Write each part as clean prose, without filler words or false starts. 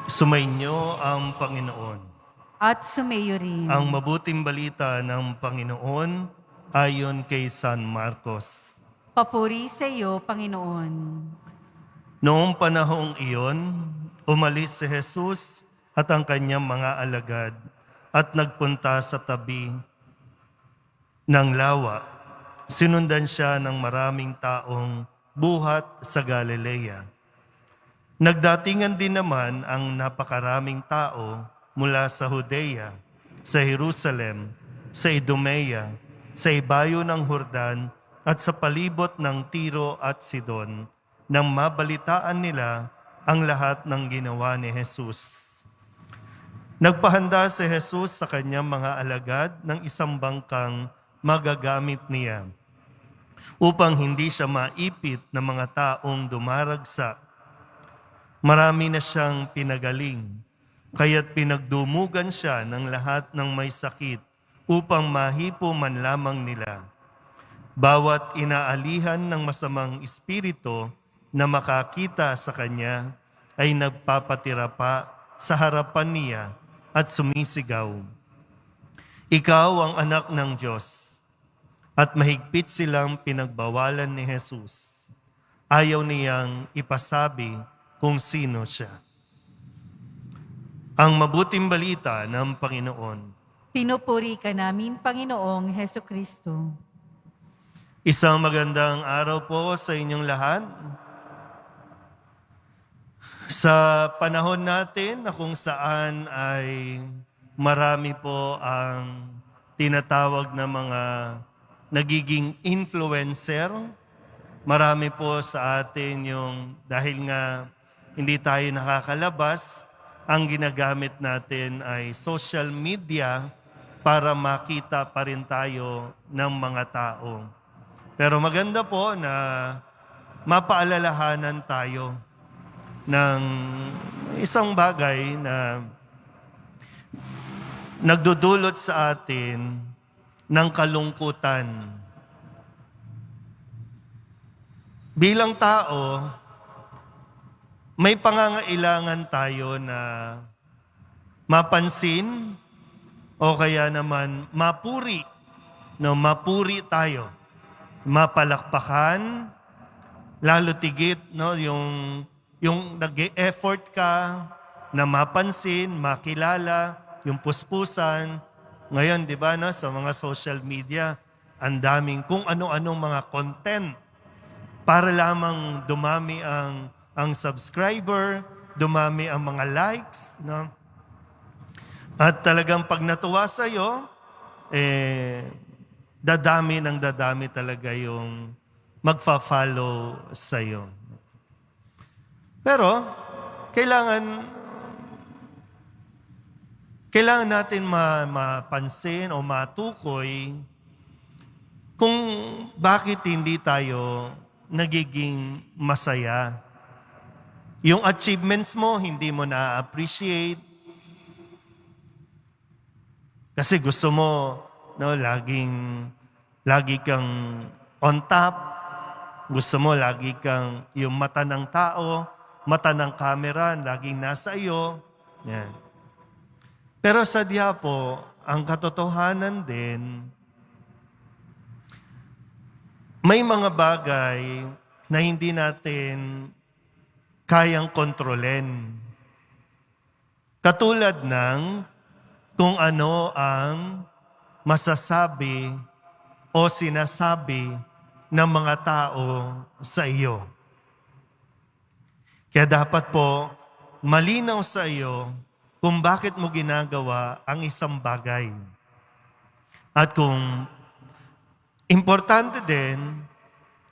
Sumainyo ang Panginoon. At sumayo rin. Ang mabuting balita ng Panginoon ayon kay San Marcos. Papuri sa iyo, Panginoon. Noong panahong iyon, umalis si Jesus at ang kanyang mga alagad at nagpunta sa tabi ng lawa. Sinundan siya ng maraming taong buhat sa Galilea. Nagdatingan din naman ang napakaraming tao mula sa Judea, sa Jerusalem, sa Idumea, sa ibayo ng Jordan at sa palibot ng Tiro at Sidon, nang mabalitaan nila ang lahat ng ginawa ni Jesus. Nagpahanda si Jesus sa kanyang mga alagad ng isang bangkang magagamit niya upang hindi siya maipit ng mga taong dumaragsa. Marami na siyang pinagaling, kaya't pinagdumugan siya ng lahat ng may sakit upang mahipo man lamang nila. Bawat inaalihan ng masamang espiritu na makakita sa kanya ay nagpapatira pa sa harapan niya at sumisigaw, "Ikaw ang anak ng Diyos." At mahigpit silang pinagbawalan ni Jesus. Ayaw niyang ipasabi kung sino siya. Ang mabuting balita ng Panginoon. Pinupuri ka namin, Panginoong Heso Kristo. Isang magandang araw po sa inyong lahat. Sa panahon natin na kung saan ay marami po ang tinatawag na mga nagiging influencer, marami po sa atin yung dahil nga hindi tayo nakakalabas, ang ginagamit natin ay social media para makita pa rin tayo ng mga tao. Pero maganda po na mapaalalahanan tayo ng isang bagay na nagdudulot sa atin ng kalungkutan. Bilang tao, may pangangailangan tayo na mapansin o kaya naman mapuri, no, mapuri tayo, mapalakpakan, lalo tigit, no, yung nag-e-effort ka na mapansin, makilala, yung puspusan. Ngayon, di ba, no, sa mga social media, ang daming kung ano-anong mga content para lamang dumami ang subscriber, dumami ang mga likes, no? At talagang pag natuwa sa'yo, dadami talaga yung magfa-follow sa'yo. Pero, kailangan natin mapansin o matukoy kung bakit hindi tayo nagiging masaya. Yung achievements mo, hindi mo na-appreciate. Kasi gusto mo, no, lagi kang on top. Gusto mo, lagi kang yung mata ng tao, mata ng camera, laging nasa iyo. Yan. Pero sa diyapo, ang katotohanan din, may mga bagay na hindi natin kayang kontrolin. Katulad ng kung ano ang masasabi o sinasabi ng mga tao sa iyo. Kaya dapat po malinaw sa iyo kung bakit mo ginagawa ang isang bagay. At kung importante din,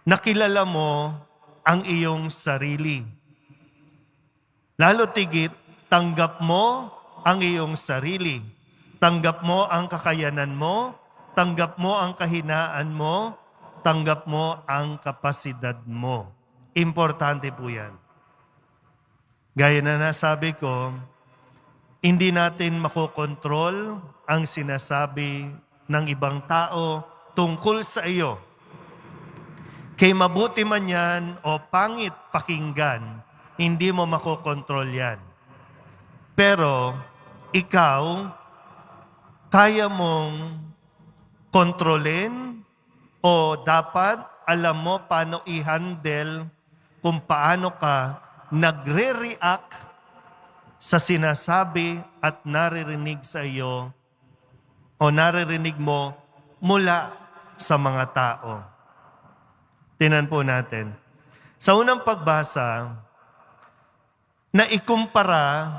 nakilala mo ang iyong sarili. Lalo tigit, tanggap mo ang iyong sarili. Tanggap mo ang kakayanan mo, tanggap mo ang kahinaan mo, tanggap mo ang kapasidad mo. Importante po yan. Gaya na nasabi ko, hindi natin makokontrol ang sinasabi ng ibang tao tungkol sa iyo. Kay mabuti man yan o pangit pakinggan, hindi mo makokontrol yan. Pero ikaw, kaya mong kontrolin o dapat alam mo paano i-handle kung paano ka nagre-react sa sinasabi at naririnig sa iyo o naririnig mo mula sa mga tao. Tingnan po natin. Sa unang pagbasa, na ikumpara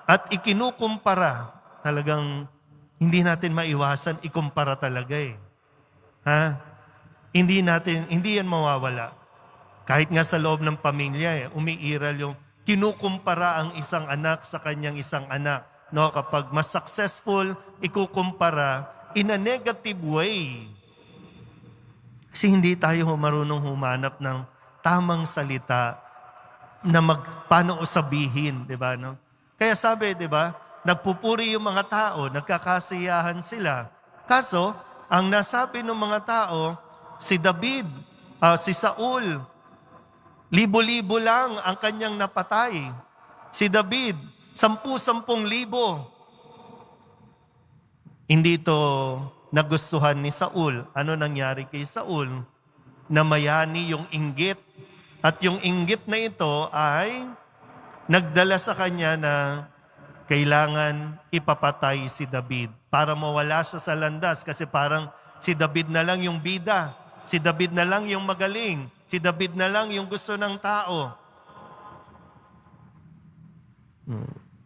at ikinukumpara, talagang hindi natin maiwasan ikumpara talaga eh. Ha? Hindi yan mawawala. Kahit nga sa loob ng pamilya umiiral yung kinukumpara ang isang anak sa kanyang isang anak. No, kapag mas successful, ikukumpara in a negative way. Kasi hindi tayo marunong humanap ng tamang salita na paano sabihin, di ba? No? Kaya sabi, di ba, nagpupuri yung mga tao, nagkakasiyahan sila. Kaso, ang nasabi ng mga tao, si David, si Saul, libo-libo lang ang kanyang napatay. Si David, 10,000 libo. Hindi ito nagustuhan ni Saul. Ano nangyari kay Saul? Namayani yung inggit. At yung inggit na ito ay nagdala sa kanya na kailangan ipapatay si David para mawala siya sa landas kasi parang si David na lang yung bida. Si David na lang yung magaling. Si David na lang yung gusto ng tao.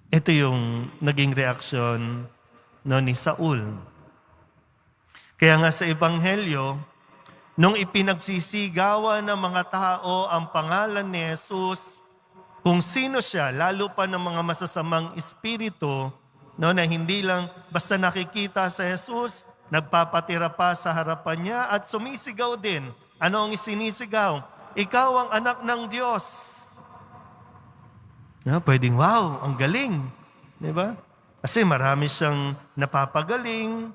Ito yung naging reaksyon ni Saul. Kaya nga sa Ebanghelyo, nung ipinagsisigawan ng mga tao ang pangalan ni Jesus, kung sino siya, lalo pa ng mga masasamang espiritu, na hindi lang basta nakikita sa Jesus, nagpapatira pa sa harapan niya at sumisigaw din. Ano ang isinisigaw? Ikaw ang anak ng Diyos. Pwedeng, wow, ang galing. Diba? Kasi marami siyang napapagaling.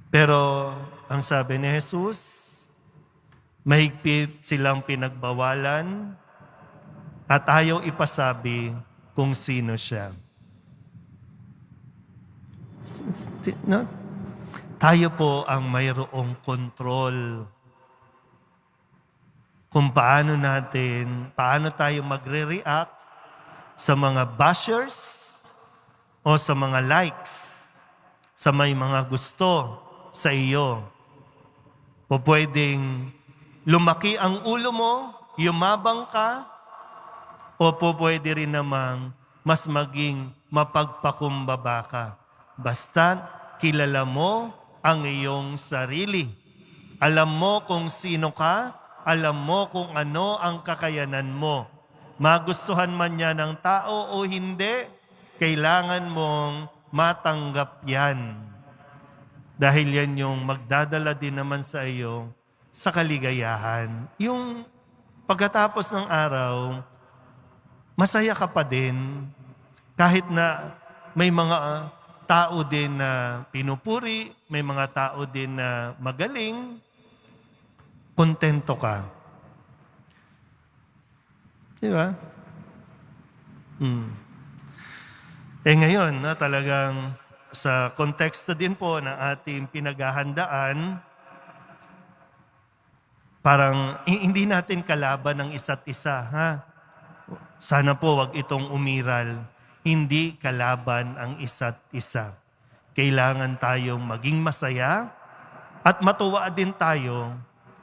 Pero ang sabi ni Jesus, mahigpit silang pinagbawalan at ayaw ipasabi kung sino siya. No? Tayo po ang mayroong kontrol kung paano tayo magre-react sa mga bashers o sa mga likes, sa may mga gusto sa iyo. O pwedeng lumaki ang ulo mo, yumabang ka, o pwede rin namang mas maging mapagpakumbaba ka. Basta kilala mo ang iyong sarili. Alam mo kung sino ka, alam mo kung ano ang kakayanan mo. Magustuhan man niya ng tao o hindi, kailangan mong matanggap yan. Dahil yan yung magdadala din naman sa iyo sa kaligayahan. Yung pagkatapos ng araw, masaya ka pa din. Kahit na may mga tao din na pinupuri, may mga tao din na magaling, kontento ka. Di ba? Ngayon, talagang sa konteksto din po ng ating pinaghahandaan, parang hindi natin kalaban ng isa't isa. Ha? Sana po wag itong umiral. Hindi kalaban ang isa't isa. Kailangan tayong maging masaya at matuwa din tayo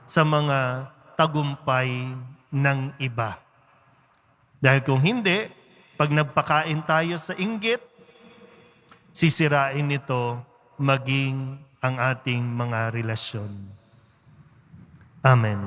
sa mga tagumpay ng iba. Dahil kung hindi, pag nagpakain tayo sa inggit, sisirain nito maging ang ating mga relasyon. Amen.